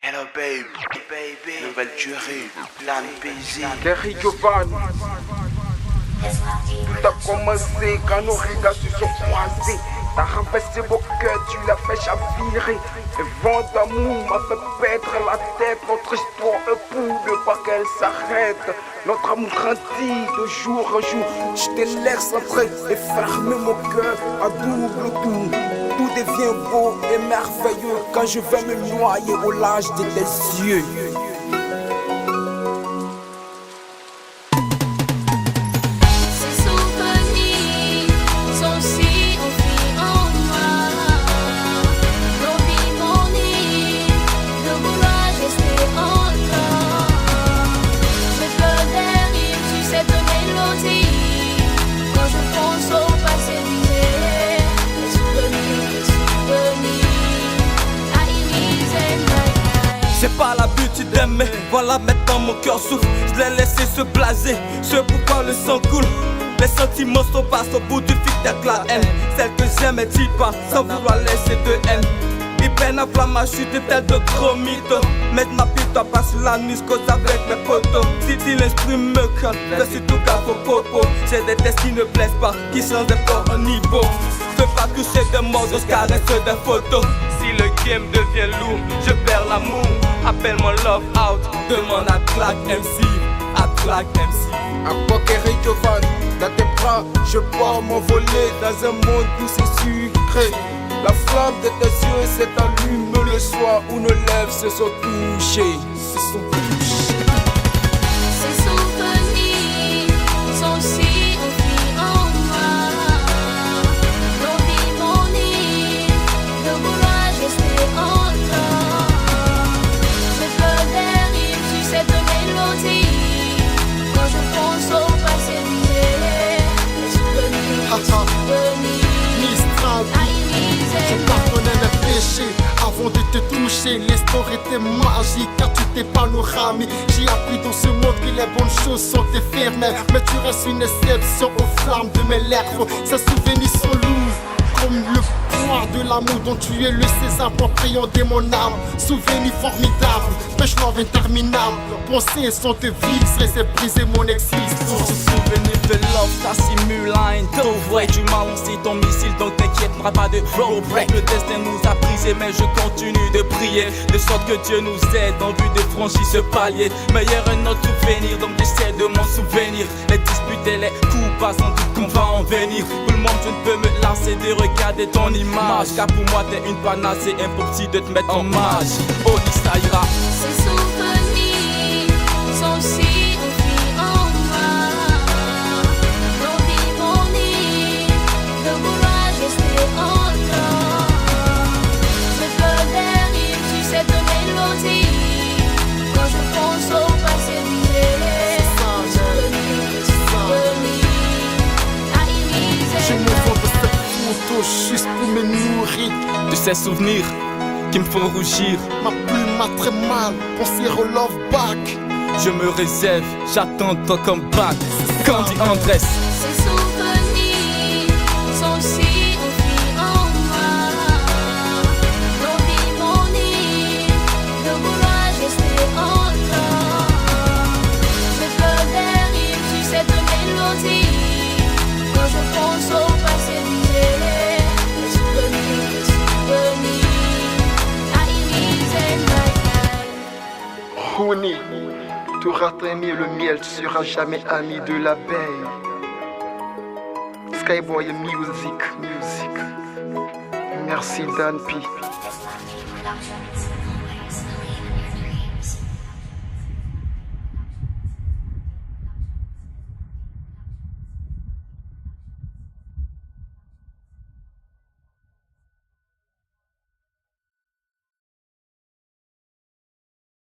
Hello baby, nouvelle tuerie, plan busy. Gary Giovanni, tout a commencé quand nos regards se sont croisés. T'as renversé mon cœur, tu l'as fait chavirer. Le vent d'amour m'a fait perdre la tête. Notre histoire est pour ne pas qu'elle s'arrête. Notre amour grandit de jour en jour. Je te laisse entrer et fermer mon cœur à double tour. Tout devient beau et merveilleux quand je vais me noyer au large de tes yeux. J'ai pas l'habitude d'aimer, voilà maintenant mon cœur souffre. Je l'ai laissé se blaser, ce pourquoi le sang coule. Les sentiments sont passés au bout du fil avec la haine. Celle que j'aimais dit pas, sans vouloir laisser de haine. Il peine à flamme ma chute tel de gros mythos. Maintenant pile-toi pas sur la nuit, cause avec mes potos. Si l'esprit me craint, je suis tout qu'à vos propos. J'ai des tests qui ne plaisent pas, qui changent des corps en niveau. Je peux pas toucher des mots, je caresse des photos. Si le game devient lourd, je perds l'amour. Appelle mon love out, demande à Clack MC, à Clack MC. À quoi Gary Giovanni, dans tes bras, je pars m'envoler dans un monde où c'est sucré. La flamme de tes yeux s'est allumée le soir où nos lèvres se sont touchées. Ces souvenirs sont si enfuis en moi. Nos vies m'ennuient de vouloir rester encore. Je peux derrière sur cette mélodie. Quand je pense au passé d'hier, les souvenirs, Mistral, je pardonnais les péchés avant de te toucher. L'histoire était magique car tu t'es panoramique. J'ai appris dans ce monde que les bonnes choses sont éphémères, mais tu restes une exception aux flammes de mes lèvres. Ces souvenirs sont lourds comme le poids de l'amour dont tu es le César pour appréhender mon âme. Souvenirs formidables, pêche noire interminable. Pensées sont de vie, c'est briser mon existence. Ce souvenir de love, ça simule un dos vrai. Tu m'as lancé ton missile, donc t'inquiète, m'aura pas de road break. Le destin nous a brisé, mais je continue de prier, de sorte que Dieu nous aide en vue de franchir ce palier. Meilleur un autre souvenir, donc j'essaie de m'en souvenir. Les disputes et les coups passent, sans doute qu'on va en venir. Pour le monde, je ne peux me lasser de regarder ton image, car pour moi t'es une panacée, impossible de te mettre en marge. Oh, ça ira. ces souvenirs sont si enfuis en moi. Nos vies m'ennuient de vouloir rester encore. Je peux derrière sur cette mélodie. Quand je pense au passé d'hier, les souvenirs, Je me vends de cette photo juste pour me nourrir. De ces souvenirs qui me font rougir, Ma plume m'a très mal, penser au love back. je me réserve, j'attends ton comeback. Candy Andrés. Ces souvenirs sont si enfuis en moi. Nos vies m'ennuient de vouloir rester encore. Je peux derrière sur cette mélodie. Quand je pense au passé d'hier, les souvenirs, iris and my Honey, tu auras aimé le miel, tu seras jamais ami de l'abeille. Skyboy Music. Merci Dan P.